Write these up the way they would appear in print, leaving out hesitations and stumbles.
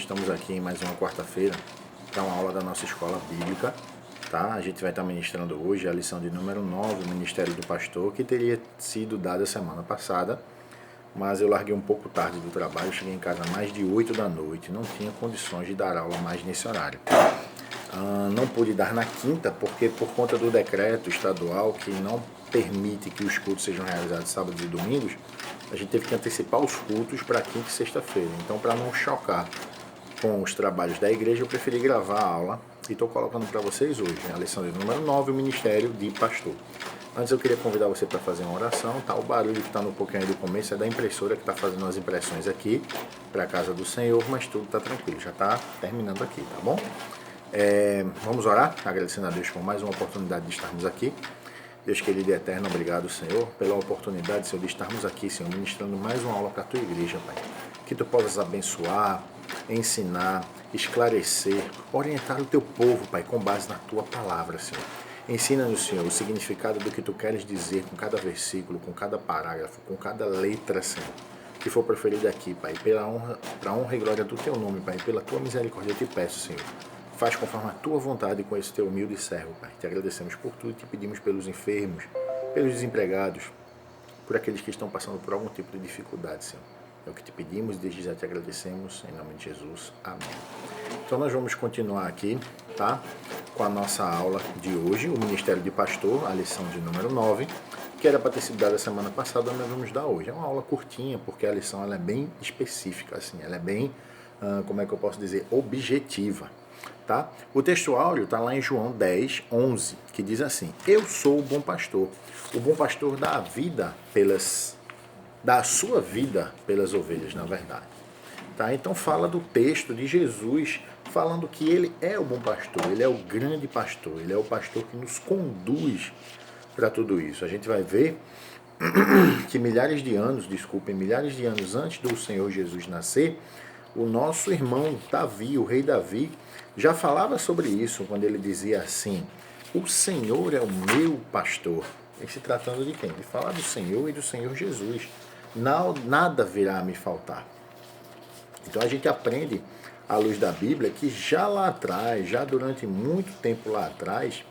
estamos aqui em mais uma quarta-feira para uma aula da nossa escola bíblica, tá? A gente vai estar ministrando hoje a lição de número 9, o Ministério do Pastor, que teria sido dada semana passada, mas eu larguei um pouco tarde do trabalho, cheguei em casa mais de 8 da noite, não tinha condições de dar aula mais nesse horário. Não pude dar na quinta, porque por conta do decreto estadual que não permite que os cultos sejam realizados sábados e domingos, a gente teve que antecipar os cultos para quinta e sexta-feira. Então, para não chocar com os trabalhos da igreja, eu preferi gravar a aula e estou colocando para vocês hoje a lição de número 9, o Ministério de Pastor. Antes eu queria convidar você para fazer uma oração, tá? O barulho que está no pouquinho aí do começo é da impressora que está fazendo as impressões aqui para a casa do Senhor, mas tudo está tranquilo, já está terminando aqui, tá bom? Vamos orar, agradecendo a Deus por mais uma oportunidade de estarmos aqui. Deus querido e eterno, obrigado, Senhor, pela oportunidade, Senhor, de estarmos aqui, Senhor, ministrando mais uma aula para a tua igreja, Pai. Que tu possas abençoar, ensinar, esclarecer, orientar o teu povo, Pai, com base na tua palavra, Senhor. Ensina-nos, Senhor, o significado do que tu queres dizer com cada versículo, com cada parágrafo, com cada letra, Senhor, que for preferida aqui, Pai, para a honra e glória do teu nome, Pai, pela tua misericórdia eu te peço, Senhor. Faz conforme a tua vontade com esse teu humilde servo, Pai. Te agradecemos por tudo e te pedimos pelos enfermos, pelos desempregados, por aqueles que estão passando por algum tipo de dificuldade, Senhor. É o que te pedimos e desde já te agradecemos, em nome de Jesus. Amém. Então nós vamos continuar aqui, tá? Com a nossa aula de hoje, o Ministério de Pastor, a lição de número 9, que era para ter sido dada semana passada, nós vamos dar hoje. É uma aula curtinha, porque a lição ela é bem específica, assim, ela é bem, como é que eu posso dizer, objetiva. Tá? O texto áureo está lá em João 10, 11, que diz assim: Eu sou o bom pastor dá a sua vida pelas ovelhas, na verdade. Tá? Então fala do texto de Jesus falando que ele é o bom pastor, ele é o grande pastor, ele é o pastor que nos conduz para tudo isso. A gente vai ver que milhares de anos antes do Senhor Jesus nascer, o nosso irmão Davi, o rei Davi, já falava sobre isso quando ele dizia assim: o Senhor é o meu pastor. Ele se tratando de quem? De falar do Senhor e do Senhor Jesus. Nada virá a me faltar. Então a gente aprende, à luz da Bíblia, que já lá atrás, já durante muito tempo lá atrás,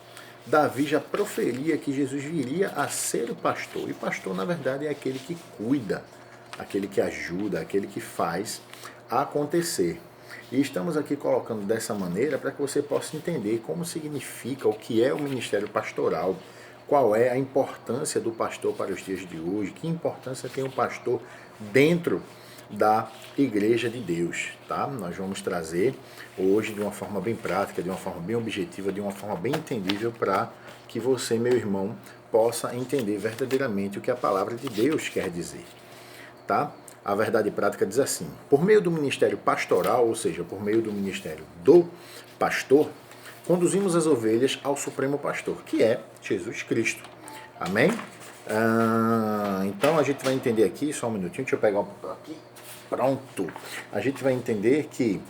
Davi já proferia que Jesus viria a ser o pastor. E pastor, na verdade, é aquele que cuida, aquele que ajuda, aquele que faz acontecer. E estamos aqui colocando dessa maneira para que você possa entender como significa, o que é o ministério pastoral, qual é a importância do pastor para os dias de hoje, que importância tem um pastor dentro da igreja de Deus, tá? Nós vamos trazer hoje de uma forma bem prática, de uma forma bem objetiva, de uma forma bem entendível para que você, meu irmão, possa entender verdadeiramente o que a palavra de Deus quer dizer, tá? A verdade prática diz assim: por meio do ministério pastoral, ou seja, por meio do ministério do pastor, conduzimos as ovelhas ao supremo pastor, que é Jesus Cristo. Amém? Então a gente vai entender aqui, só um minutinho, deixa eu pegar um papel aqui. Pronto. A gente vai entender que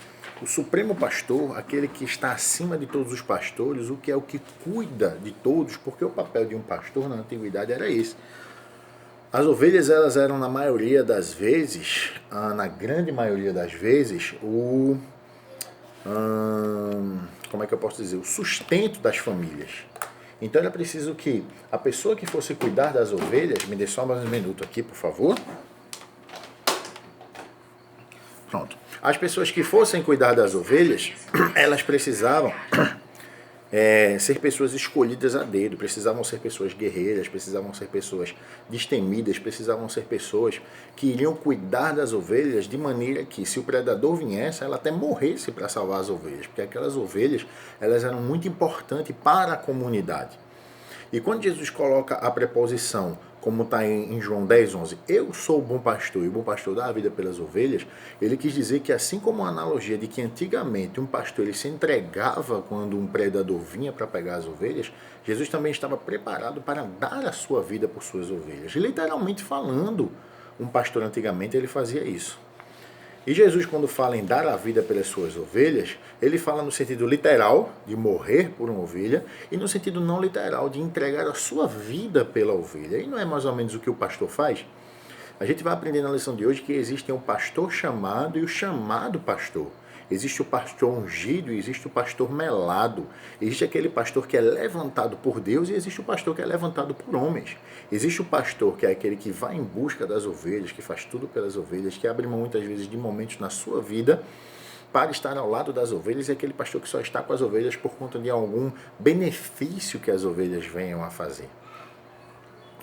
o supremo pastor, aquele que está acima de todos os pastores, o que é o que cuida de todos, porque o papel de um pastor na antiguidade era esse. As ovelhas, elas eram, na maioria das vezes, na grande maioria das vezes, como é que eu posso dizer? O sustento das famílias. Então era preciso que a pessoa que fosse cuidar das ovelhas, me dê só mais um minuto aqui, por favor. Pronto. As pessoas que fossem cuidar das ovelhas, elas precisavam ser pessoas escolhidas a dedo, precisavam ser pessoas guerreiras, precisavam ser pessoas destemidas, precisavam ser pessoas que iriam cuidar das ovelhas de maneira que, se o predador viesse, ela até morresse para salvar as ovelhas, porque aquelas ovelhas, elas eram muito importantes para a comunidade. E quando Jesus coloca a preposição, como está em João 10, 11, eu sou o bom pastor e o bom pastor dá a vida pelas ovelhas, ele quis dizer que, assim como a analogia de que antigamente um pastor ele se entregava quando um predador vinha para pegar as ovelhas, Jesus também estava preparado para dar a sua vida por suas ovelhas. Literalmente falando, um pastor antigamente ele fazia isso. E Jesus, quando fala em dar a vida pelas suas ovelhas, ele fala no sentido literal, de morrer por uma ovelha, e no sentido não literal, de entregar a sua vida pela ovelha. E não é mais ou menos o que o pastor faz? A gente vai aprender na lição de hoje que existe um pastor chamado e o chamado pastor. Existe o pastor ungido e existe o pastor melado. Existe aquele pastor que é levantado por Deus e existe o pastor que é levantado por homens. Existe o pastor que é aquele que vai em busca das ovelhas, que faz tudo pelas ovelhas, que abre mão muitas vezes de momentos na sua vida para estar ao lado das ovelhas, e aquele pastor que só está com as ovelhas por conta de algum benefício que as ovelhas venham a fazer.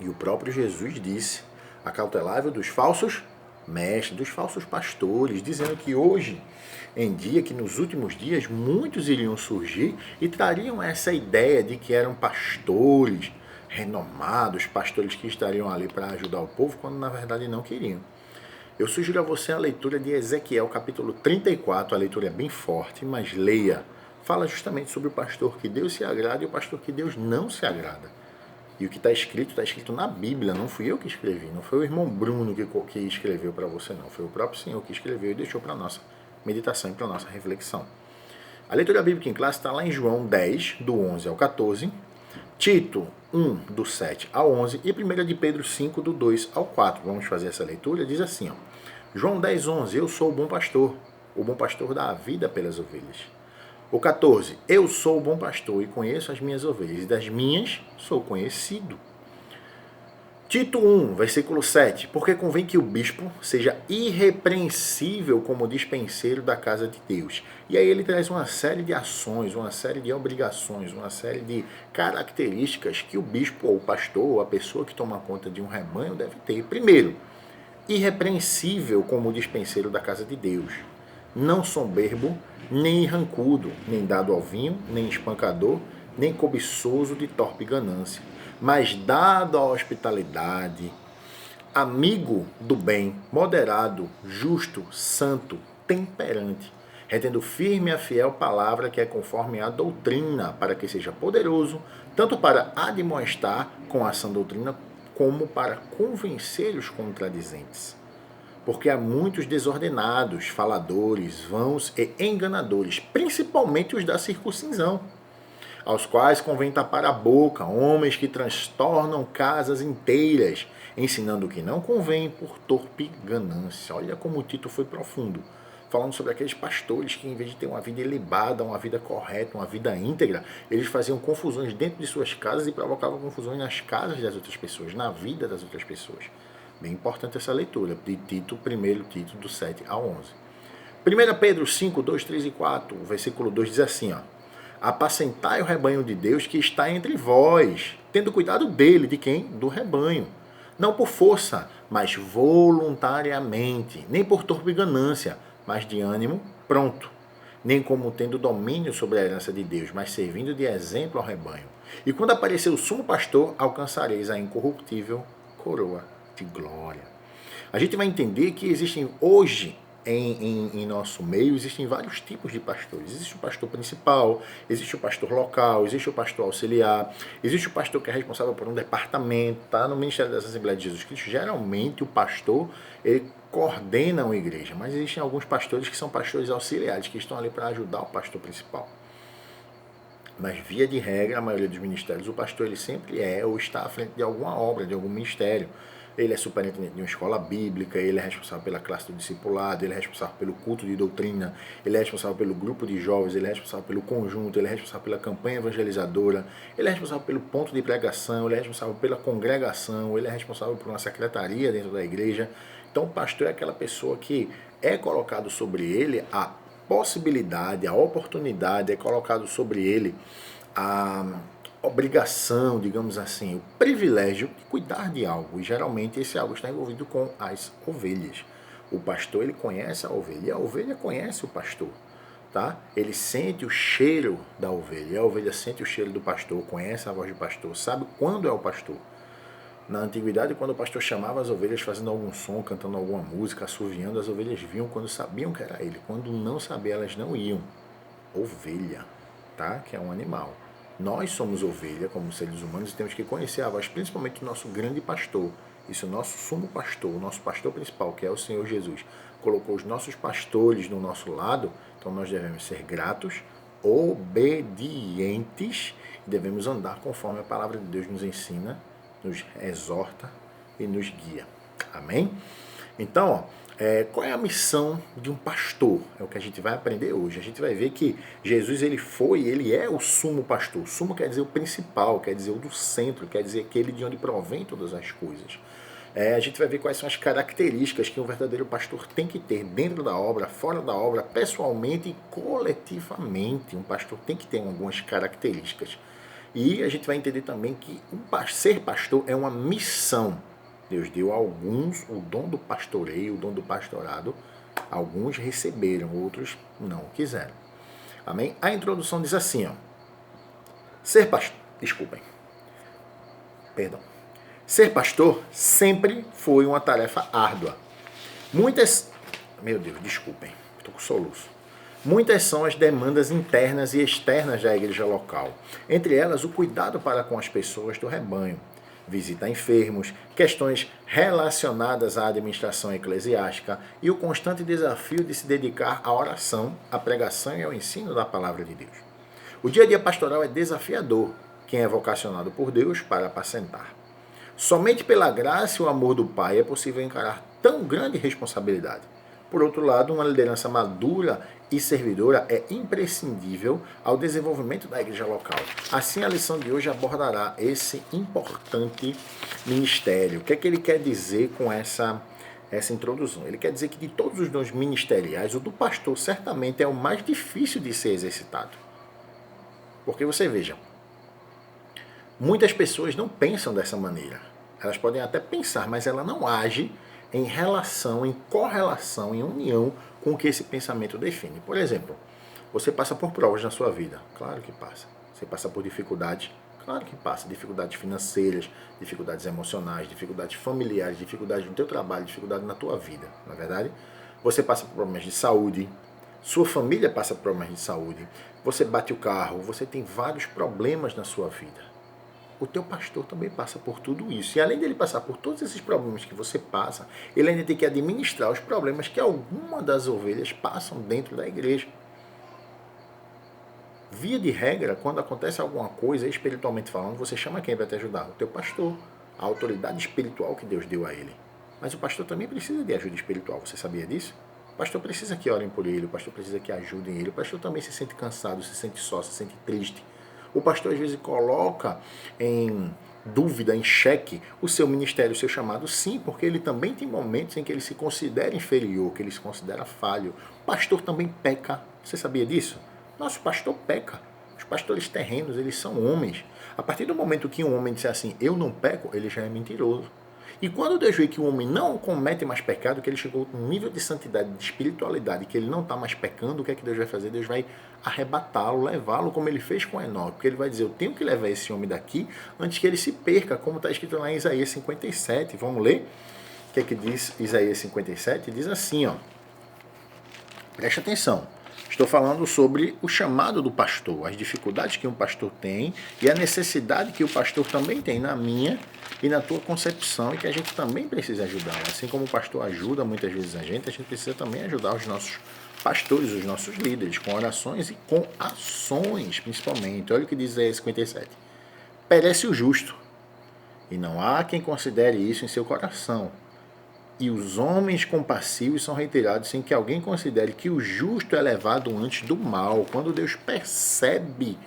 E o próprio Jesus disse: acautelai-vos dos falsos mestres, dos falsos pastores, dizendo que hoje em dia, que nos últimos dias, muitos iriam surgir e trariam essa ideia de que eram pastores renomados, pastores que estariam ali para ajudar o povo, quando na verdade não queriam. Eu sugiro a você a leitura de Ezequiel, capítulo 34, a leitura é bem forte, mas leia. Fala justamente sobre o pastor que Deus se agrada e o pastor que Deus não se agrada. E o que está escrito na Bíblia, não fui eu que escrevi, não foi o irmão Bruno que escreveu para você, não. Foi o próprio Senhor que escreveu e deixou para a nossa meditação e para a nossa reflexão. A leitura bíblica em classe está lá em João 10, do 11 ao 14, Tito 1, do 7 ao 11 e 1 de Pedro 5, do 2 ao 4. Vamos fazer essa leitura? Diz assim, ó. João 10, 11, eu sou o bom pastor dá a vida pelas ovelhas. O 14, eu sou o bom pastor e conheço as minhas ovelhas, e das minhas sou conhecido. Tito 1, versículo 7, porque convém que o bispo seja irrepreensível como dispenseiro da casa de Deus. E aí ele traz uma série de ações, uma série de obrigações, uma série de características que o bispo ou o pastor ou a pessoa que toma conta de um rebanho deve ter. Primeiro, irrepreensível como dispenseiro da casa de Deus, não soberbo, nem rancudo, nem dado ao vinho, nem espancador, nem cobiçoso de torpe ganância, mas dado à hospitalidade, amigo do bem, moderado, justo, santo, temperante, retendo firme a fiel palavra que é conforme a doutrina, para que seja poderoso, tanto para admoestar com a sã doutrina, como para convencer os contradizentes. Porque há muitos desordenados, faladores, vãos e enganadores, principalmente os da circuncisão, aos quais convém tapar a boca, homens que transtornam casas inteiras, ensinando o que não convém por torpe ganância. Olha como o Tito foi profundo, falando sobre aqueles pastores que, em vez de ter uma vida ilibada, uma vida correta, uma vida íntegra, eles faziam confusões dentro de suas casas e provocavam confusões nas casas das outras pessoas, na vida das outras pessoas. Bem importante essa leitura de Tito, 1 Tito, do 7 ao 11. 1 Pedro 5, 2, 3 e 4, o versículo 2 diz assim, ó. Apacentai o rebanho de Deus que está entre vós, tendo cuidado dele, de quem? Do rebanho. Não por força, mas voluntariamente, nem por torpe ganância, mas de ânimo pronto, nem como tendo domínio sobre a herança de Deus, mas servindo de exemplo ao rebanho. E quando aparecer o sumo pastor, alcançareis a incorruptível coroa de glória. A gente vai entender que existem hoje, em nosso meio, existem vários tipos de pastores. Existe o pastor principal, existe o pastor local, existe o pastor auxiliar, existe o pastor que é responsável por um departamento, tá? No Ministério da Assembleia de Jesus Cristo, geralmente o pastor, ele coordena uma igreja, mas existem alguns pastores que são pastores auxiliares, que estão ali para ajudar o pastor principal. Mas, via de regra, a maioria dos ministérios, o pastor ele sempre é ou está à frente de alguma obra, de algum ministério. Ele é superintendente de uma escola bíblica, ele é responsável pela classe do discipulado, ele é responsável pelo culto de doutrina, ele é responsável pelo grupo de jovens, ele é responsável pelo conjunto, ele é responsável pela campanha evangelizadora, ele é responsável pelo ponto de pregação, ele é responsável pela congregação, ele é responsável por uma secretaria dentro da igreja. Então, o pastor é aquela pessoa que é colocado sobre ele a possibilidade, a oportunidade, é colocado sobre ele a obrigação, digamos assim, o privilégio de cuidar de algo, e geralmente esse algo está envolvido com as ovelhas. O pastor, ele conhece a ovelha, e a ovelha conhece o pastor, tá? Ele sente o cheiro da ovelha, e a ovelha sente o cheiro do pastor, conhece a voz do pastor, sabe quando é o pastor. Na antiguidade, quando o pastor chamava as ovelhas fazendo algum som, cantando alguma música, assoviando, as ovelhas vinham quando sabiam que era ele, quando não sabiam, elas não iam. Ovelha, tá? Que é um animal. Nós somos ovelha, como seres humanos, e temos que conhecer a voz, principalmente do nosso grande pastor. Isso é o nosso sumo pastor, o nosso pastor principal, que é o Senhor Jesus. Colocou os nossos pastores no nosso lado, então nós devemos ser gratos, obedientes, e devemos andar conforme a palavra de Deus nos ensina, nos exorta e nos guia. Amém? Então, ó, Qual é a missão de um pastor? É o que a gente vai aprender hoje. A gente vai ver que Jesus ele é o sumo pastor. Sumo quer dizer o principal, quer dizer o do centro, quer dizer aquele de onde provém todas as coisas. A gente vai ver quais são as características que um verdadeiro pastor tem que ter dentro da obra, fora da obra, pessoalmente e coletivamente. Um pastor tem que ter algumas características. E a gente vai entender também que ser pastor é uma missão. Deus deu a alguns o dom do pastoreio, o dom do pastorado. Alguns receberam, outros não quiseram. Amém? A introdução diz assim, ó. Ser pastor sempre foi uma tarefa árdua. Estou com soluço. Muitas são as demandas internas e externas da igreja local. Entre elas, o cuidado para com as pessoas do rebanho, visitar enfermos, questões relacionadas à administração eclesiástica e o constante desafio de se dedicar à oração, à pregação e ao ensino da palavra de Deus. O dia a dia pastoral é desafiador, quem é vocacionado por Deus para apacentar. Somente pela graça e o amor do Pai é possível encarar tão grande responsabilidade. Por outro lado, uma liderança madura e servidora é imprescindível ao desenvolvimento da igreja local. Assim, a lição de hoje abordará esse importante ministério. O que é que ele quer dizer com essa introdução? Ele quer dizer que de todos os dons ministeriais, o do pastor certamente é o mais difícil de ser exercitado. Porque você veja, muitas pessoas não pensam dessa maneira. Elas podem até pensar, mas ela não age em relação, em correlação, em união com o que esse pensamento define. Por exemplo, você passa por provas na sua vida. Claro que passa. Você passa por dificuldades. Claro que passa. Dificuldades financeiras, dificuldades emocionais, dificuldades familiares, dificuldades no teu trabalho, dificuldades na tua vida. Não é verdade? Você passa por problemas de saúde. Sua família passa por problemas de saúde. Você bate o carro. Você tem vários problemas na sua vida. O teu pastor também passa por tudo isso. E além dele passar por todos esses problemas que você passa, ele ainda tem que administrar os problemas que alguma das ovelhas passam dentro da igreja. Via de regra, quando acontece alguma coisa, espiritualmente falando, você chama quem para te ajudar? O teu pastor. A autoridade espiritual que Deus deu a ele. Mas o pastor também precisa de ajuda espiritual. Você sabia disso? O pastor precisa que orem por ele, o pastor precisa que ajudem ele. O pastor também se sente cansado, se sente só, se sente triste. O pastor às vezes coloca em dúvida, em xeque, o seu ministério, o seu chamado, sim, porque ele também tem momentos em que ele se considera inferior, que ele se considera falho. O pastor também peca. Você sabia disso? Nosso pastor peca. Os pastores terrenos, eles são homens. A partir do momento que um homem disser assim, eu não peco, ele já é mentiroso. E quando Deus vê que o homem não comete mais pecado, que ele chegou a um nível de santidade, de espiritualidade, que ele não está mais pecando, o que é que Deus vai fazer? Deus vai arrebatá-lo, levá-lo como ele fez com Enoque. Porque ele vai dizer, eu tenho que levar esse homem daqui antes que ele se perca, como está escrito lá em Isaías 57. Vamos ler? O que é que diz Isaías 57? Diz assim, ó. Preste atenção. Estou falando sobre o chamado do pastor, as dificuldades que um pastor tem e a necessidade que o pastor também tem na minha e na tua concepção, e que a gente também precisa ajudar. Assim como o pastor ajuda muitas vezes a gente precisa também ajudar os nossos pastores, os nossos líderes, com orações e com ações, principalmente. Olha o que diz Isaías 57. Perece o justo, e não há quem considere isso em seu coração. E os homens compassivos são retirados sem que alguém considere que o justo é levado antes do mal. Quando Deus percebe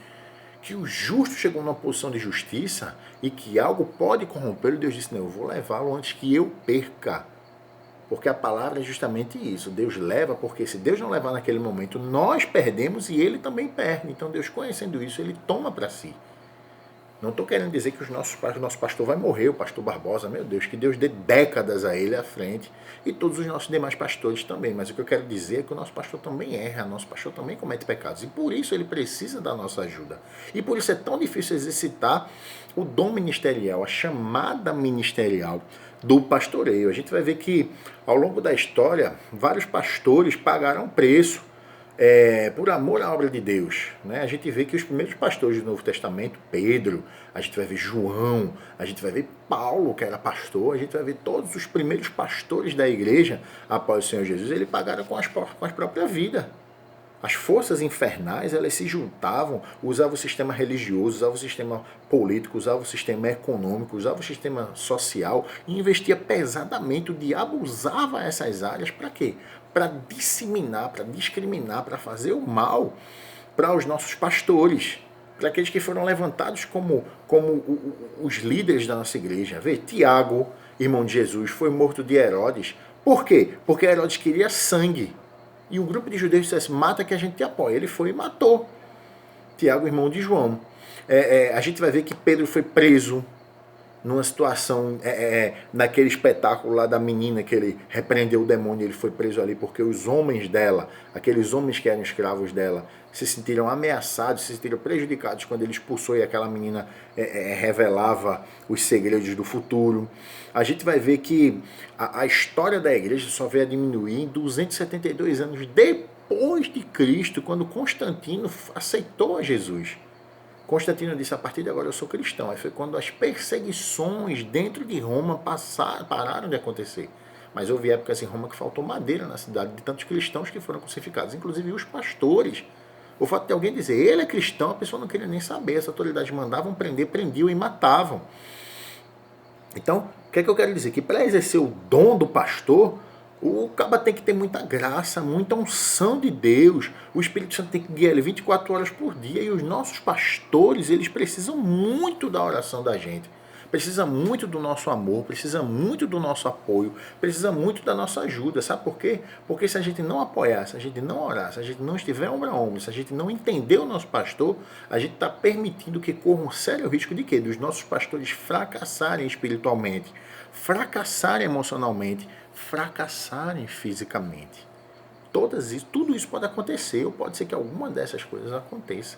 que o justo chegou numa posição de justiça e que algo pode corrompê-lo, Deus disse, não, eu vou levá-lo antes que eu perca. Porque a palavra é justamente isso. Deus leva, porque se Deus não levar naquele momento, nós perdemos e ele também perde. Então Deus, conhecendo isso, ele toma para si. Não estou querendo dizer que o nosso pastor vai morrer, o pastor Barbosa, meu Deus, que Deus dê décadas a ele à frente, e todos os nossos demais pastores também. Mas o que eu quero dizer é que o nosso pastor também erra, o nosso pastor também comete pecados, e por isso ele precisa da nossa ajuda. E por isso é tão difícil exercitar o dom ministerial, a chamada ministerial do pastoreio. A gente vai ver que, ao longo da história, vários pastores pagaram preço por amor à obra de Deus, né? A gente vê que os primeiros pastores do Novo Testamento, Pedro, a gente vai ver João, a gente vai ver Paulo, que era pastor, a gente vai ver todos os primeiros pastores da igreja após o Senhor Jesus, eles pagaram com as próprias vidas. As forças infernais, elas se juntavam, usavam o sistema religioso, usavam o sistema político, usavam o sistema econômico, usavam o sistema social e investia pesadamente. O diabo usava essas áreas para quê? Para disseminar, para discriminar, para fazer o mal para os nossos pastores, para aqueles que foram levantados como os líderes da nossa igreja. Vê, Tiago, irmão de Jesus, foi morto de Herodes. Por quê? Porque Herodes queria sangue. E um grupo de judeus disse assim, mata que a gente te apoia. Ele foi e matou Tiago, irmão de João. A gente vai ver que Pedro foi preso numa situação, naquele espetáculo lá da menina que ele repreendeu o demônio, ele foi preso ali porque os homens dela, aqueles homens que eram escravos dela, se sentiram ameaçados, se sentiram prejudicados quando ele expulsou e aquela menina revelava os segredos do futuro. A gente vai ver que a história da igreja só veio a diminuir em 272 anos depois de Cristo, quando Constantino aceitou a Jesus. Constantino disse, a partir de agora eu sou cristão. Aí foi quando as perseguições dentro de Roma pararam de acontecer. Mas houve épocas em Roma que faltou madeira na cidade, de tantos cristãos que foram crucificados, inclusive os pastores. O fato de alguém dizer, ele é cristão, a pessoa não queria nem saber. As autoridades mandavam prender, prendiam e matavam. Então, o que é que eu quero dizer? Que para exercer o dom do pastor, o cara tem que ter muita graça, muita unção de Deus. O Espírito Santo tem que guiar ele 24 horas por dia. E os nossos pastores, eles precisam muito da oração da gente. Precisa muito do nosso amor, precisa muito do nosso apoio, precisa muito da nossa ajuda. Sabe por quê? Porque se a gente não apoiar, se a gente não orar, se a gente não estiver ombro a ombro, se a gente não entender o nosso pastor, a gente está permitindo que corra um sério risco de quê? Dos nossos pastores fracassarem espiritualmente, fracassarem emocionalmente, fracassarem fisicamente. Tudo isso pode acontecer, ou pode ser que alguma dessas coisas aconteça.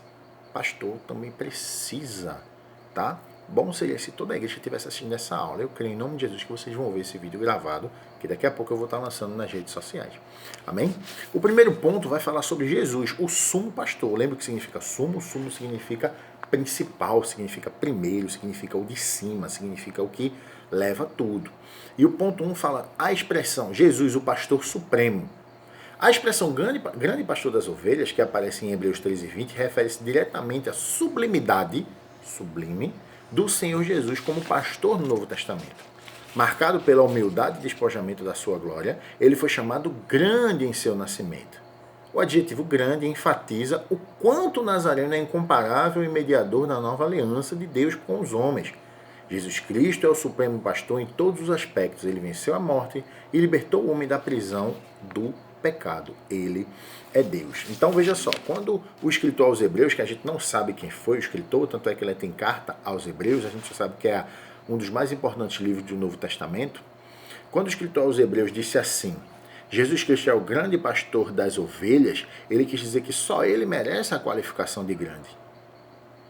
Pastor também precisa, tá? Bom seria se toda a igreja estivesse assistindo essa aula. Eu creio em nome de Jesus que vocês vão ver esse vídeo gravado, que daqui a pouco eu vou estar lançando nas redes sociais. Amém? O primeiro ponto vai falar sobre Jesus, o sumo pastor. Lembra o que significa sumo? Sumo significa principal, significa primeiro, significa o de cima, significa o que leva tudo. E o ponto 1 fala a expressão Jesus, o pastor supremo. A expressão grande pastor das ovelhas, que aparece em Hebreus 13:20, refere-se diretamente à sublimidade, sublime, do Senhor Jesus como pastor no Novo Testamento. Marcado pela humildade e despojamento da sua glória, ele foi chamado grande em seu nascimento. O adjetivo grande enfatiza o quanto o Nazareno é incomparável e mediador da nova aliança de Deus com os homens. Jesus Cristo é o supremo pastor em todos os aspectos. Ele venceu a morte e libertou o homem da prisão do pecado. Ele é Deus. Então veja só, quando o escritor aos Hebreus, que a gente não sabe quem foi o escritor, tanto é que ele tem carta aos Hebreus, a gente só sabe que é um dos mais importantes livros do Novo Testamento, quando o escritor aos Hebreus disse assim, Jesus Cristo é o grande pastor das ovelhas, ele quis dizer que só ele merece a qualificação de grande.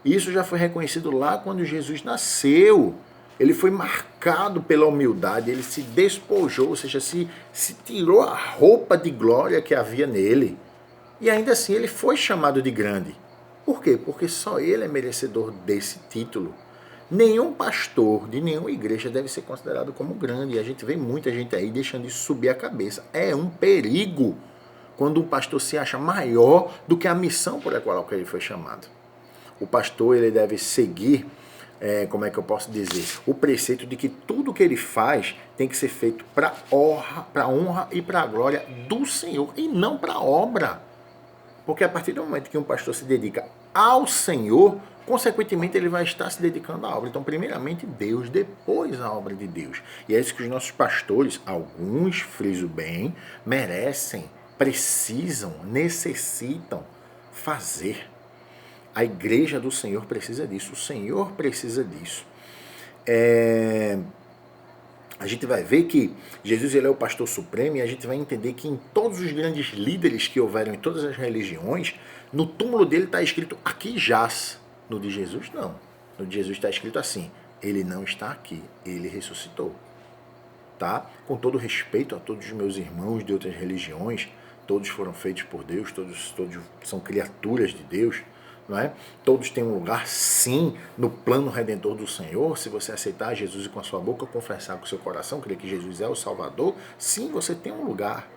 Isso já foi reconhecido lá quando Jesus nasceu. Ele foi marcado pela humildade, ele se despojou, ou seja, se tirou a roupa de glória que havia nele. E ainda assim ele foi chamado de grande. Por quê? Porque só ele é merecedor desse título. Nenhum pastor de nenhuma igreja deve ser considerado como grande. E a gente vê muita gente aí deixando isso subir a cabeça. É um perigo quando o pastor se acha maior do que a missão por a qual ele foi chamado. O pastor ele deve seguir, como é que eu posso dizer, o preceito de que tudo que ele faz tem que ser feito para a honra e para a glória do Senhor e não para a obra. Porque a partir do momento que um pastor se dedica ao Senhor, consequentemente ele vai estar se dedicando à obra. Então, primeiramente Deus, depois a obra de Deus. E é isso que os nossos pastores, alguns, friso bem, merecem, precisam, necessitam fazer. A igreja do Senhor precisa disso, o Senhor precisa disso. A gente vai ver que Jesus ele é o pastor supremo e a gente vai entender que em todos os grandes líderes que houveram em todas as religiões, no túmulo dele está escrito, aqui jaz. No de Jesus, não. No de Jesus está escrito assim, ele não está aqui, ele ressuscitou. Tá? Com todo respeito a todos os meus irmãos de outras religiões, todos foram feitos por Deus, todos são criaturas de Deus, não é? Todos têm um lugar, sim, no plano redentor do Senhor. Se você aceitar Jesus e com a sua boca confessar com o seu coração, crer que Jesus é o Salvador, sim, você tem um lugar.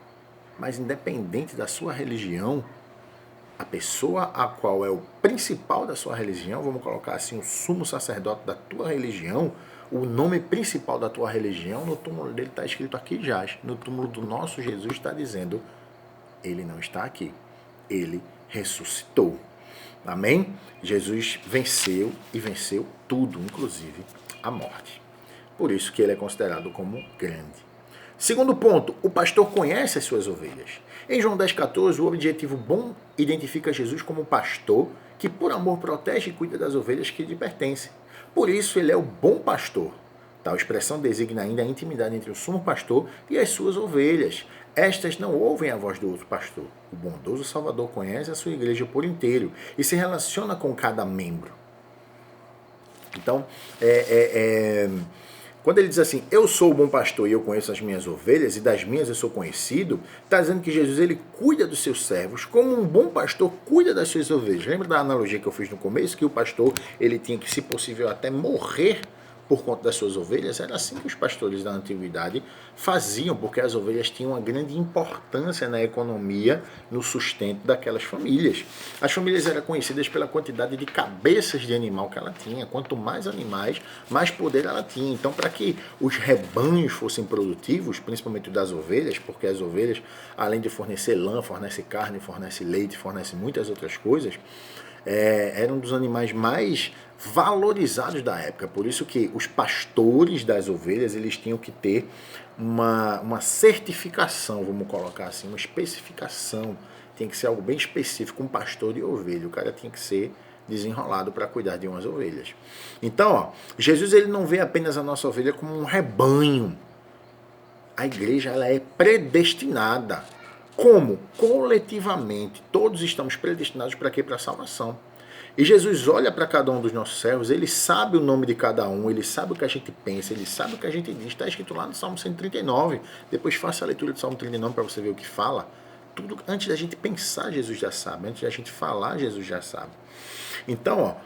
Mas independente da sua religião, a pessoa a qual é o principal da sua religião, vamos colocar assim, o sumo sacerdote da tua religião, o nome principal da tua religião, no túmulo dele está escrito aqui jaz. No túmulo do nosso Jesus está dizendo, ele não está aqui, ele ressuscitou. Amém? Jesus venceu e venceu tudo, inclusive a morte. Por isso que ele é considerado como grande. Segundo ponto, o pastor conhece as suas ovelhas. Em João 10,14, o objetivo bom identifica Jesus como pastor que por amor protege e cuida das ovelhas que lhe pertencem. Por isso ele é o bom pastor. Tal expressão designa ainda a intimidade entre o sumo pastor e as suas ovelhas. Estas não ouvem a voz do outro pastor. O bondoso Salvador conhece a sua igreja por inteiro e se relaciona com cada membro. Então, quando ele diz assim, eu sou o bom pastor e eu conheço as minhas ovelhas e das minhas eu sou conhecido, está dizendo que Jesus ele cuida dos seus servos como um bom pastor cuida das suas ovelhas. Lembra da analogia que eu fiz no começo, que o pastor ele tinha que, se possível, até morrer por conta das suas ovelhas? Era assim que os pastores da antiguidade faziam, porque as ovelhas tinham uma grande importância na economia, no sustento daquelas famílias. As famílias eram conhecidas pela quantidade de cabeças de animal que ela tinha. Quanto mais animais, mais poder ela tinha. Então, para que os rebanhos fossem produtivos, principalmente das ovelhas, porque as ovelhas, além de fornecer lã, fornecem carne, fornecem leite, fornecem muitas outras coisas, era um dos animais mais valorizados da época. Por isso que os pastores das ovelhas eles tinham que ter uma certificação, vamos colocar assim, uma especificação. Tem que ser algo bem específico, um pastor de ovelha. O cara tinha que ser desenrolado para cuidar de umas ovelhas. Então, Jesus ele não vê apenas a nossa ovelha como um rebanho. A igreja ela é predestinada. Como? Coletivamente. Todos estamos predestinados para quê? Para a salvação. E Jesus olha para cada um dos nossos servos, ele sabe o nome de cada um, ele sabe o que a gente pensa, ele sabe o que a gente diz. Está escrito lá no Salmo 139. Depois faça a leitura do Salmo 39 para você ver o que fala. Tudo antes da gente pensar, Jesus já sabe. Antes da gente falar, Jesus já sabe. Então,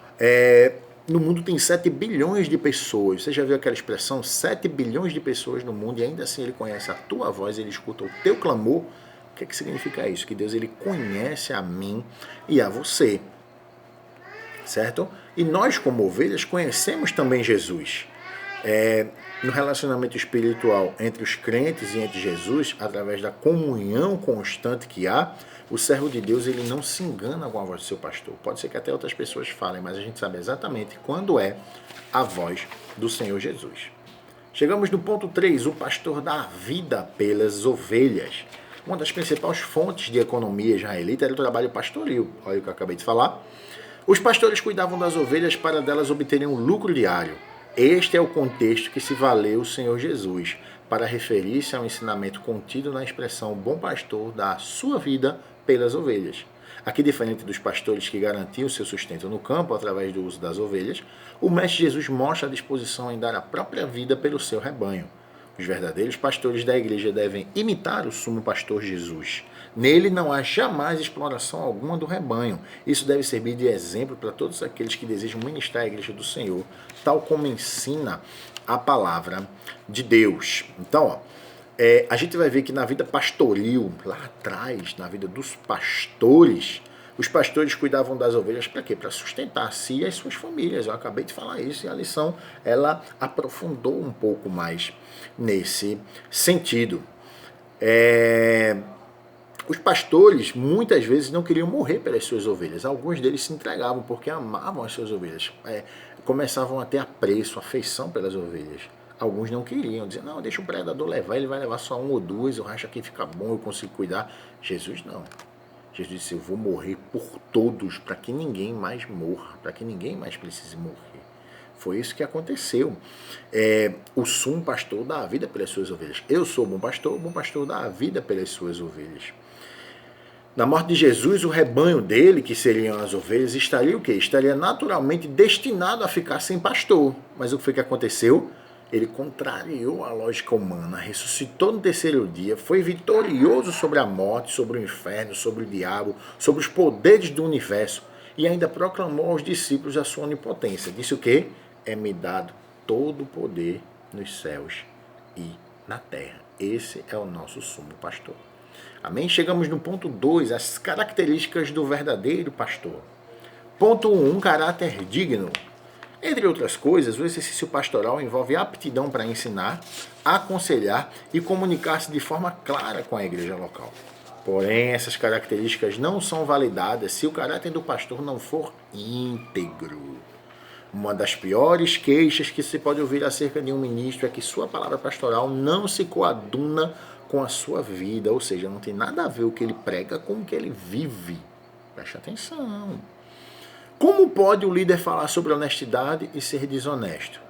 no mundo tem 7 bilhões de pessoas. Você já viu aquela expressão? 7 bilhões de pessoas no mundo e ainda assim ele conhece a tua voz, ele escuta o teu clamor. O que significa isso? Que Deus ele conhece a mim e a você. Certo? E nós, como ovelhas, conhecemos também Jesus. No relacionamento espiritual entre os crentes e entre Jesus, através da comunhão constante que há, o servo de Deus ele não se engana com a voz do seu pastor. Pode ser que até outras pessoas falem, mas a gente sabe exatamente quando é a voz do Senhor Jesus. Chegamos no ponto 3, o pastor dá a vida pelas ovelhas. Uma das principais fontes de economia israelita era o trabalho pastoril. Olha o que eu acabei de falar. Os pastores cuidavam das ovelhas para delas obterem um lucro diário. Este é o contexto que se valeu o Senhor Jesus para referir-se ao ensinamento contido na expressão bom pastor dá a sua vida pelas ovelhas. Aqui, diferente dos pastores que garantiam seu sustento no campo através do uso das ovelhas, o Mestre Jesus mostra a disposição em dar a própria vida pelo seu rebanho. Os verdadeiros pastores da igreja devem imitar o sumo pastor Jesus. Nele não há jamais exploração alguma do rebanho. Isso deve servir de exemplo para todos aqueles que desejam ministrar a igreja do Senhor, tal como ensina a palavra de Deus. Então, a gente vai ver que na vida pastoril, lá atrás, na vida dos pastores, os pastores cuidavam das ovelhas para quê? Para sustentar a si e as suas famílias. Eu acabei de falar isso e a lição ela aprofundou um pouco mais nesse sentido. Os pastores muitas vezes não queriam morrer pelas suas ovelhas. Alguns deles se entregavam porque amavam as suas ovelhas. Começavam a ter apreço, afeição pelas ovelhas. Alguns não queriam, diziam, não, deixa o predador levar, ele vai levar só 1 ou 2, eu acho que fica bom, eu consigo cuidar. Jesus não. Jesus disse, eu vou morrer por todos, para que ninguém mais morra, para que ninguém mais precise morrer. Foi isso que aconteceu. O sumo pastor dá a vida pelas suas ovelhas. Eu sou o bom pastor dá a vida pelas suas ovelhas. Na morte de Jesus, o rebanho dele, que seriam as ovelhas, estaria o quê? Estaria naturalmente destinado a ficar sem pastor. Mas o que foi que aconteceu? Ele contrariou a lógica humana, ressuscitou no 3º dia, foi vitorioso sobre a morte, sobre o inferno, sobre o diabo, sobre os poderes do universo e ainda proclamou aos discípulos a sua onipotência. Disse o quê? É-me dado todo o poder nos céus e na terra. Esse é o nosso sumo pastor. Amém? Chegamos no ponto 2, as características do verdadeiro pastor. Ponto 1, caráter digno. Entre outras coisas, o exercício pastoral envolve aptidão para ensinar, aconselhar e comunicar-se de forma clara com a igreja local. Porém, essas características não são validadas se o caráter do pastor não for íntegro. Uma das piores queixas que se pode ouvir acerca de um ministro é que sua palavra pastoral não se coaduna com a sua vida, ou seja, não tem nada a ver o que ele prega com o que ele vive. Preste atenção. Como pode o líder falar sobre honestidade e ser desonesto?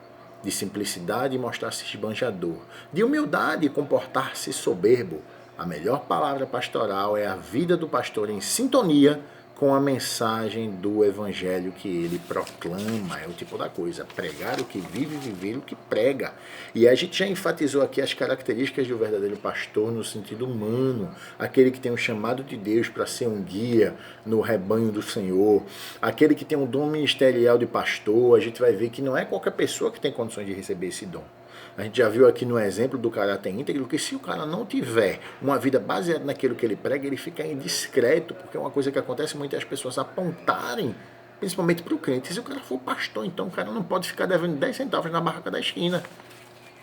De simplicidade e mostrar-se esbanjador? De humildade e comportar-se soberbo? A melhor palavra pastoral é a vida do pastor em sintonia com a mensagem do evangelho que ele proclama. É o tipo da coisa, pregar o que vive e viver o que prega. E a gente já enfatizou aqui as características do verdadeiro pastor no sentido humano, aquele que tem um chamado de Deus para ser um guia no rebanho do Senhor, aquele que tem um dom ministerial de pastor. A gente vai ver que não é qualquer pessoa que tem condições de receber esse dom. A gente já viu aqui no exemplo do caráter íntegro que se o cara não tiver uma vida baseada naquilo que ele prega, ele fica indiscreto, porque é uma coisa que acontece muito, é as pessoas apontarem, principalmente para o crente. Se o cara for pastor, então o cara não pode ficar devendo 10 centavos na barraca da esquina.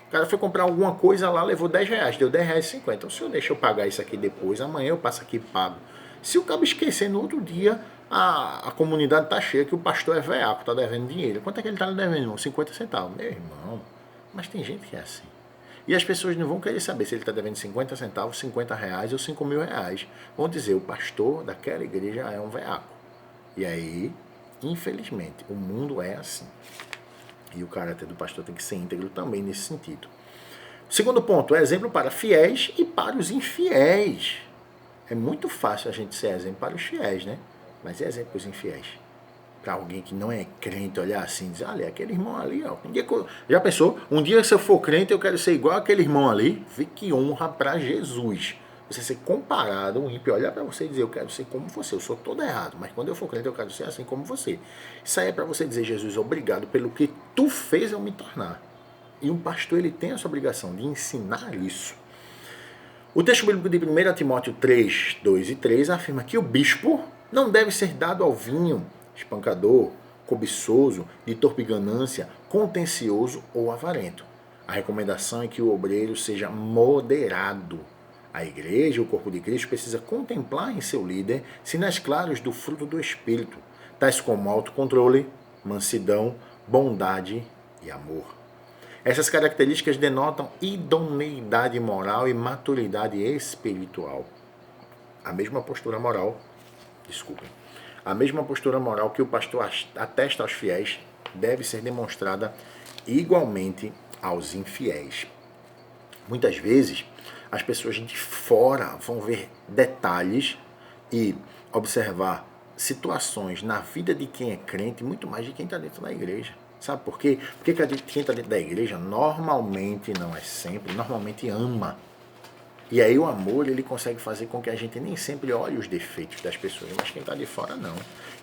O cara foi comprar alguma coisa lá, levou 10 reais, deu 10 reais e 50. Então se eu deixo eu pagar isso aqui depois, amanhã eu passo aqui e pago. Se o cabo esquecer, no outro dia a comunidade está cheia que o pastor é veaco, está devendo dinheiro. Quanto é que ele está devendo, irmão? 50 centavos. Meu irmão... Mas tem gente que é assim. E as pessoas não vão querer saber se ele está devendo 50 centavos, 50 reais ou 5 mil reais. Vão dizer, o pastor daquela igreja é um veaco. E aí, infelizmente, o mundo é assim. E o caráter do pastor tem que ser íntegro também nesse sentido. Segundo ponto, é exemplo para fiéis e para os infiéis. É muito fácil a gente ser exemplo para os fiéis, né? Mas é exemplo para os infiéis. Para alguém que não é crente olhar assim e dizer, olha, aquele irmão ali, ó. Já pensou? Um dia se eu for crente eu quero ser igual aquele irmão ali. Vê que honra para Jesus. Você ser comparado, um ímpio olhar para você e dizer, eu quero ser como você, eu sou todo errado, mas quando eu for crente eu quero ser assim como você. Isso aí é para você dizer, Jesus, obrigado pelo que tu fez eu me tornar. E um pastor, ele tem essa obrigação de ensinar isso. O texto bíblico de 1 Timóteo 3, 2 e 3 afirma que o bispo não deve ser dado ao vinho, espancador, cobiçoso, de torpe ganância, contencioso ou avarento. A recomendação é que o obreiro seja moderado. A igreja, o corpo de Cristo, precisa contemplar em seu líder sinais claros do fruto do Espírito, tais como autocontrole, mansidão, bondade e amor. Essas características denotam idoneidade moral e maturidade espiritual. A mesma postura moral, a mesma postura moral que o pastor atesta aos fiéis deve ser demonstrada igualmente aos infiéis. Muitas vezes, as pessoas de fora vão ver detalhes e observar situações na vida de quem é crente muito mais de quem está dentro da igreja. Sabe por quê? Porque quem está dentro da igreja normalmente, não é sempre, normalmente ama. E aí o amor, ele consegue fazer com que a gente nem sempre olhe os defeitos das pessoas, mas quem está de fora não.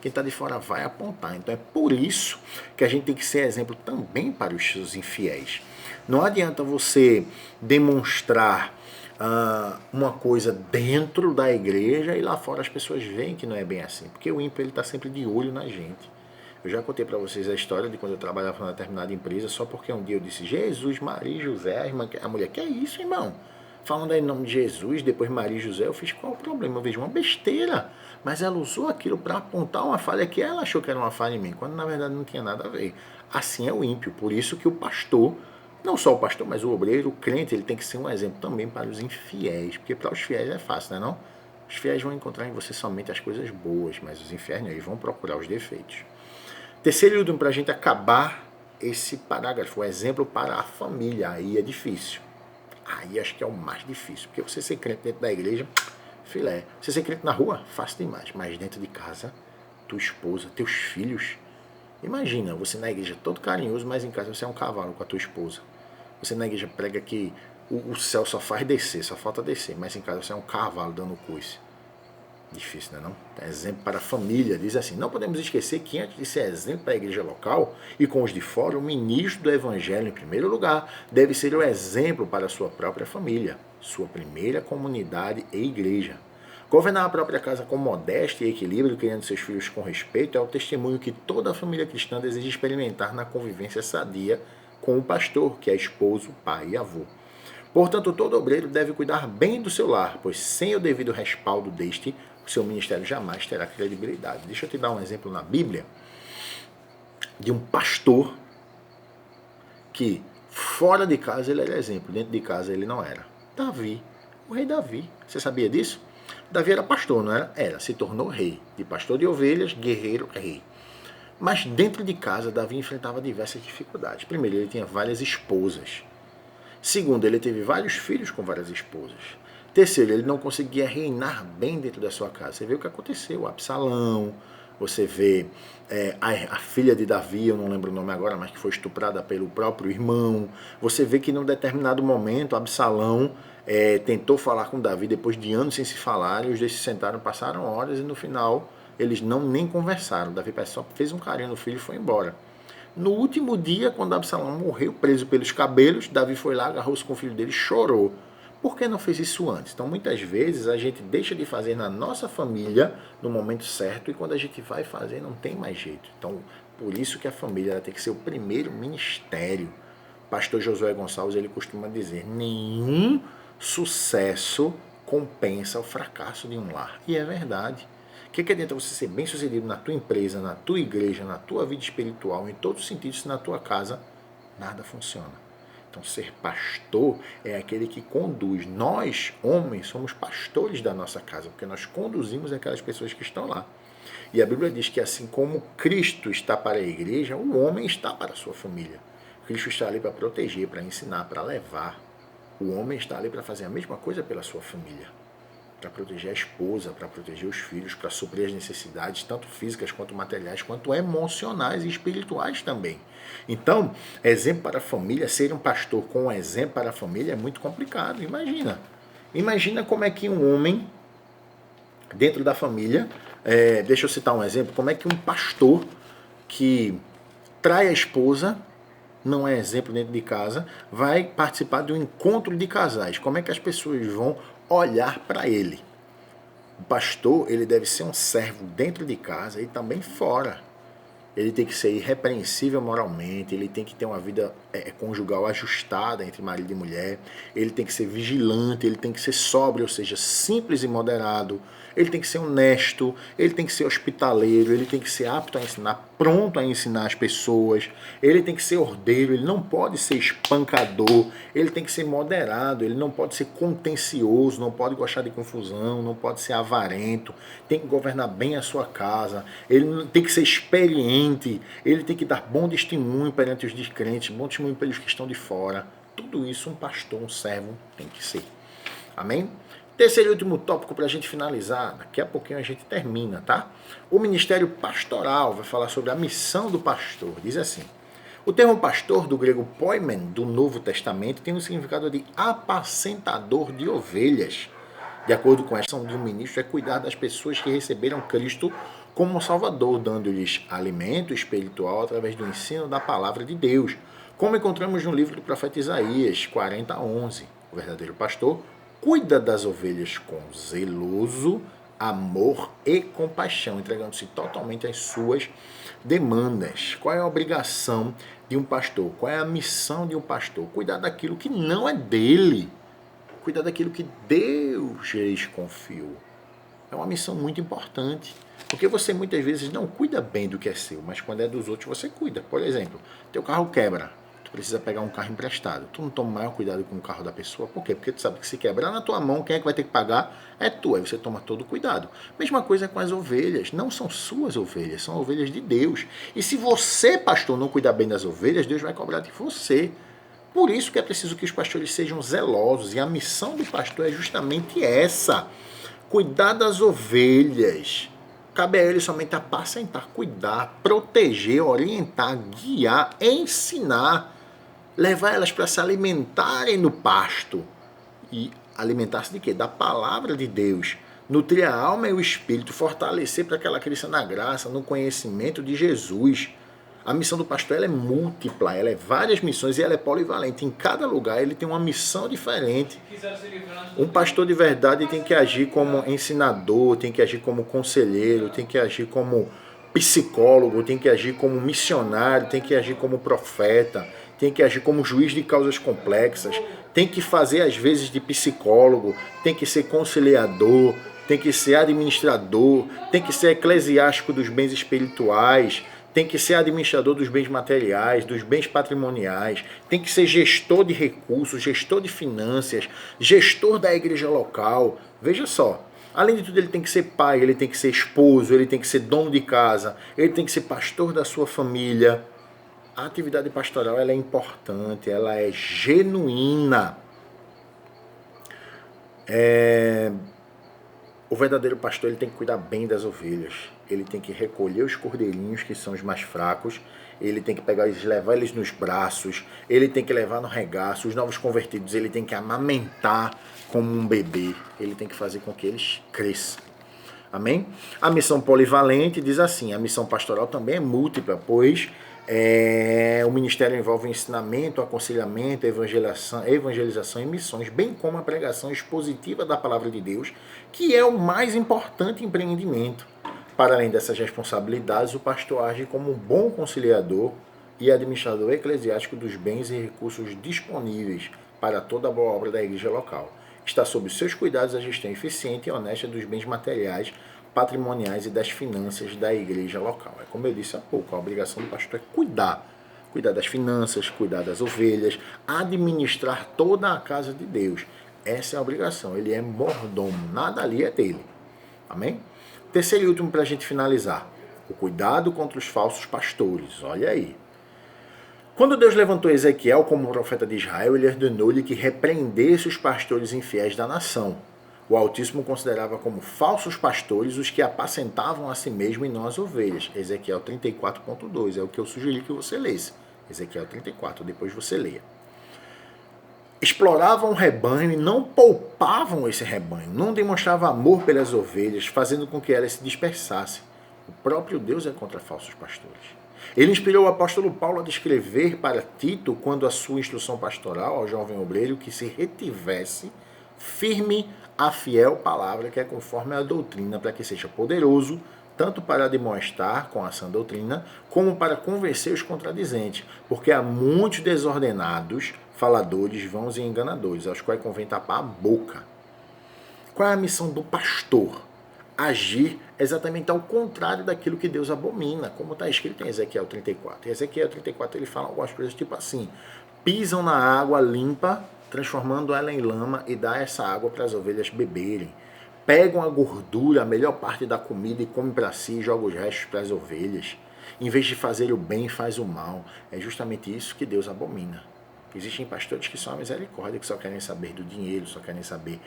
Quem está de fora vai apontar. Então é por isso que a gente tem que ser exemplo também para os seus infiéis. Não adianta você demonstrar uma coisa dentro da igreja e lá fora as pessoas veem que não é bem assim. Porque o ímpio, ele está sempre de olho na gente. Eu já contei para vocês a história de quando eu trabalhava numa determinada empresa, só porque um dia eu disse, Jesus, Maria e José, a mulher, que é isso, irmão? Falando aí em nome de Jesus, depois Maria e José, eu fiz, qual o problema? Eu vejo uma besteira, mas ela usou aquilo para apontar uma falha que ela achou que era uma falha em mim, quando na verdade não tinha nada a ver. Assim é o ímpio, por isso que o pastor, não só o pastor, mas o obreiro, o crente, ele tem que ser um exemplo também para os infiéis, porque para os fiéis é fácil, não é não? Os fiéis vão encontrar em você somente as coisas boas, mas os infiéis não, eles vão procurar os defeitos. Terceiro e último, para a gente acabar esse parágrafo, o exemplo para a família, aí é difícil. Aí acho que é o mais difícil, porque você ser crente dentro da igreja, filé. Você ser crente na rua, fácil demais, mas dentro de casa, tua esposa, teus filhos. Imagina, você na igreja todo carinhoso, mas em casa você é um cavalo com a tua esposa. Você na igreja prega que o céu só faz descer, só falta descer, mas em casa você é um cavalo dando coice. Difícil, né, não? Exemplo para a família, diz assim: não podemos esquecer que antes de ser exemplo para a igreja local e com os de fora, o ministro do evangelho, em primeiro lugar, deve ser o exemplo para a sua própria família, sua primeira comunidade e igreja. Governar a própria casa com modéstia e equilíbrio, criando seus filhos com respeito, é o testemunho que toda a família cristã deseja experimentar na convivência sadia com o pastor, que é esposo, pai e avô. Portanto, todo obreiro deve cuidar bem do seu lar, pois sem o devido respaldo deste, o seu ministério jamais terá credibilidade. Deixa eu te dar um exemplo na Bíblia de um pastor que fora de casa ele era exemplo, dentro de casa ele não era. Davi, o rei Davi. Você sabia disso? Davi era pastor, não era? Era, se tornou rei. De pastor de ovelhas, guerreiro, rei. Mas dentro de casa, Davi enfrentava diversas dificuldades. Primeiro, ele tinha várias esposas. Segundo, ele teve vários filhos com várias esposas. Terceiro, ele não conseguia reinar bem dentro da sua casa. Você vê o que aconteceu, Absalão, você vê a filha de Davi, eu não lembro o nome agora, mas que foi estuprada pelo próprio irmão. Você vê que num determinado momento, Absalão tentou falar com Davi depois de anos sem se falar, e os dois se sentaram, passaram horas e no final eles nem conversaram. Davi só fez um carinho no filho e foi embora. No último dia, quando Absalão morreu preso pelos cabelos, Davi foi lá, agarrou-se com o filho dele e chorou. Por que não fez isso antes? Então, muitas vezes, a gente deixa de fazer na nossa família no momento certo e quando a gente vai fazer, não tem mais jeito. Então, por isso que a família tem que ser o primeiro ministério. O pastor Josué Gonçalves, ele costuma dizer, nenhum sucesso compensa o fracasso de um lar. E é verdade. O que adianta você ser bem sucedido na tua empresa, na tua igreja, na tua vida espiritual, em todos os sentidos, se na tua casa nada funciona? Então, ser pastor é aquele que conduz. Nós, homens, somos pastores da nossa casa, porque nós conduzimos aquelas pessoas que estão lá. E a Bíblia diz que assim como Cristo está para a igreja, o homem está para a sua família. Cristo está ali para proteger, para ensinar, para levar. O homem está ali para fazer a mesma coisa pela sua família. Para proteger a esposa, para proteger os filhos, para suprir as necessidades, tanto físicas quanto materiais, quanto emocionais e espirituais também. Então, exemplo para a família, ser um pastor com um exemplo para a família é muito complicado. Imagina como é que um homem, dentro da família, deixa eu citar um exemplo, como é que um pastor que trai a esposa, não é exemplo dentro de casa, vai participar de um encontro de casais. Como é que as pessoas vão olhar para ele? O pastor, ele deve ser um servo dentro de casa e também fora. Ele tem que ser irrepreensível moralmente, ele tem que ter uma vida conjugal ajustada entre marido e mulher, ele tem que ser vigilante, ele tem que ser sóbrio, ou seja, simples e moderado, ele tem que ser honesto, ele tem que ser hospitaleiro, ele tem que ser apto a ensinar, pronto a ensinar as pessoas, ele tem que ser ordeiro, ele não pode ser espancador, ele tem que ser moderado, ele não pode ser contencioso, não pode gostar de confusão, não pode ser avarento, tem que governar bem a sua casa, ele tem que ser experiente, ele tem que dar bom testemunho perante os descrentes, bom testemunho pelos que estão de fora. Tudo isso um pastor, um servo tem que ser. Amém? Terceiro e último tópico para a gente finalizar, daqui a pouquinho a gente termina, tá? O ministério pastoral vai falar sobre a missão do pastor. Diz assim: o termo pastor, do grego poimen, do Novo Testamento, tem o significado de apacentador de ovelhas. De acordo com a ação de um ministro, é cuidar das pessoas que receberam Cristo como Salvador, dando-lhes alimento espiritual através do ensino da palavra de Deus, como encontramos no livro do profeta Isaías 40:11. O verdadeiro pastor cuida das ovelhas com zeloso amor e compaixão, entregando-se totalmente às suas demandas. Qual é a obrigação de um pastor? Qual é a missão de um pastor? Cuidar daquilo que não é dele. Cuidar daquilo que Deus lhes confiou. É uma missão muito importante. Porque você muitas vezes não cuida bem do que é seu, mas quando é dos outros você cuida. Por exemplo, teu carro quebra. Tu precisa pegar um carro emprestado. Tu não toma o maior cuidado com o carro da pessoa. Por quê? Porque tu sabe que se quebrar na tua mão, quem é que vai ter que pagar? É tu. Aí você toma todo o cuidado. Mesma coisa com as ovelhas. Não são suas ovelhas, são ovelhas de Deus. E se você, pastor, não cuidar bem das ovelhas, Deus vai cobrar de você. Por isso que é preciso que os pastores sejam zelosos. E a missão do pastor é justamente essa. Cuidar das ovelhas. Cabe a ele somente apacentar, cuidar, proteger, orientar, guiar, ensinar. Levar elas para se alimentarem no pasto. E alimentar-se de quê? Da palavra de Deus. nutrir a alma e o espírito, fortalecer para que ela cresça na graça, no conhecimento de Jesus. A missão do pastor ela é múltipla, ela é várias missões e ela é polivalente. Em cada lugar ele tem uma missão diferente. Um pastor de verdade tem que agir como ensinador, tem que agir como conselheiro, tem que agir como psicólogo, tem que agir como missionário, tem que agir como profeta, tem que agir como juiz de causas complexas, tem que fazer às vezes de psicólogo, tem que ser conciliador, tem que ser administrador, tem que ser eclesiástico dos bens espirituais, tem que ser administrador dos bens materiais, dos bens patrimoniais, tem que ser gestor de recursos, gestor de finanças, gestor da igreja local. Veja só, além de tudo ele tem que ser pai, ele tem que ser esposo, ele tem que ser dono de casa, ele tem que ser pastor da sua família. A atividade pastoral ela é importante, ela é genuína. O verdadeiro pastor ele tem que cuidar bem das ovelhas. Ele tem que recolher os cordeirinhos, que são os mais fracos. Ele tem que pegar eles, levar eles nos braços. Ele tem que levar no regaço. Os novos convertidos ele tem que amamentar como um bebê. Ele tem que fazer com que eles cresçam. Amém? A missão polivalente diz assim, a missão pastoral também é múltipla, pois o ministério envolve ensinamento, aconselhamento, evangelização e missões, bem como a pregação expositiva da palavra de Deus, que é o mais importante empreendimento. Para além dessas responsabilidades, o pastor age como um bom conciliador e administrador eclesiástico dos bens e recursos disponíveis para toda a boa obra da igreja local. Está sob seus cuidados a gestão eficiente e honesta dos bens materiais, patrimoniais e das finanças da igreja local. É como eu disse há pouco, a obrigação do pastor é cuidar das finanças, cuidar das ovelhas, administrar toda a casa de Deus. Essa é a obrigação, ele é mordomo, nada ali é dele. Amém? Terceiro e último para a gente finalizar, o cuidado contra os falsos pastores, olha aí. Quando Deus levantou Ezequiel como profeta de Israel, ele ordenou-lhe que repreendesse os pastores infiéis da nação. O Altíssimo considerava como falsos pastores os que apacentavam a si mesmo e não as ovelhas. Ezequiel 34.2, é o que eu sugeri que você lesse. Ezequiel 34, depois você leia. Exploravam o rebanho e não poupavam esse rebanho, não demonstravam amor pelas ovelhas, fazendo com que elas se dispersassem. O próprio Deus é contra falsos pastores. Ele inspirou o apóstolo Paulo a descrever para Tito, quando a sua instrução pastoral ao jovem obreiro, que se retivesse firme a fiel palavra que é conforme a doutrina, para que seja poderoso, tanto para demonstrar com a sã doutrina, como para convencer os contradizentes, porque há muitos desordenados, faladores, vãos e enganadores, aos quais convém tapar a boca. Qual é a missão do pastor? Agir exatamente ao contrário daquilo que Deus abomina, como está escrito em Ezequiel 34. Em Ezequiel 34 ele fala algumas coisas tipo assim, pisam na água limpa, transformando ela em lama e dá essa água para as ovelhas beberem. Pegam a gordura, a melhor parte da comida e comem para si e jogam os restos para as ovelhas. Em vez de fazer o bem, faz o mal. É justamente isso que Deus abomina. Existem pastores que são a misericórdia, que só querem saber do dinheiro, só querem saber,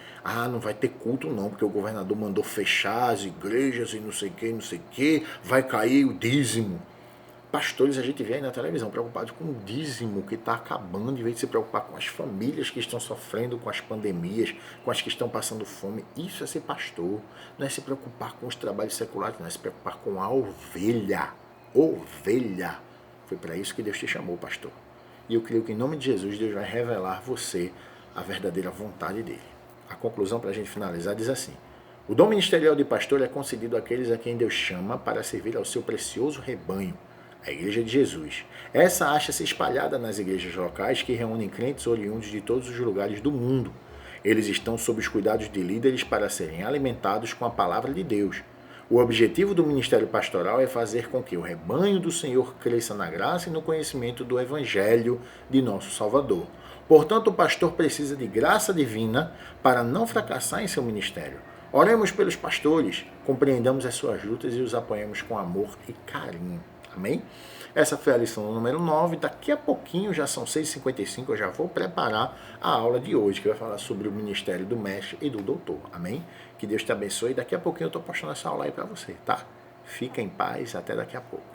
não vai ter culto não, porque o governador mandou fechar as igrejas e não sei o que, vai cair o dízimo. Pastores a gente vê aí na televisão preocupados com o dízimo que está acabando, em vez de se preocupar com as famílias que estão sofrendo com as pandemias, com as que estão passando fome. Isso é ser pastor, não é se preocupar com os trabalhos seculares, não é se preocupar com a ovelha. Ovelha. Foi para isso que Deus te chamou, pastor. E eu creio que em nome de Jesus, Deus vai revelar a você a verdadeira vontade dele. A conclusão para a gente finalizar diz assim, o dom ministerial de pastor é concedido àqueles a quem Deus chama para servir ao seu precioso rebanho, a Igreja de Jesus. Essa acha-se espalhada nas igrejas locais que reúnem crentes oriundos de todos os lugares do mundo. Eles estão sob os cuidados de líderes para serem alimentados com a palavra de Deus. O objetivo do ministério pastoral é fazer com que o rebanho do Senhor cresça na graça e no conhecimento do Evangelho de nosso Salvador. Portanto, o pastor precisa de graça divina para não fracassar em seu ministério. Oremos pelos pastores, compreendamos as suas lutas e os apoiemos com amor e carinho. Amém? Essa foi a lição número 9. Daqui a pouquinho, já são 6h55, eu já vou preparar a aula de hoje, que vai falar sobre o ministério do mestre e do doutor. Amém? Que Deus te abençoe. Daqui a pouquinho eu estou postando essa aula aí para você, tá? Fica em paz, até daqui a pouco.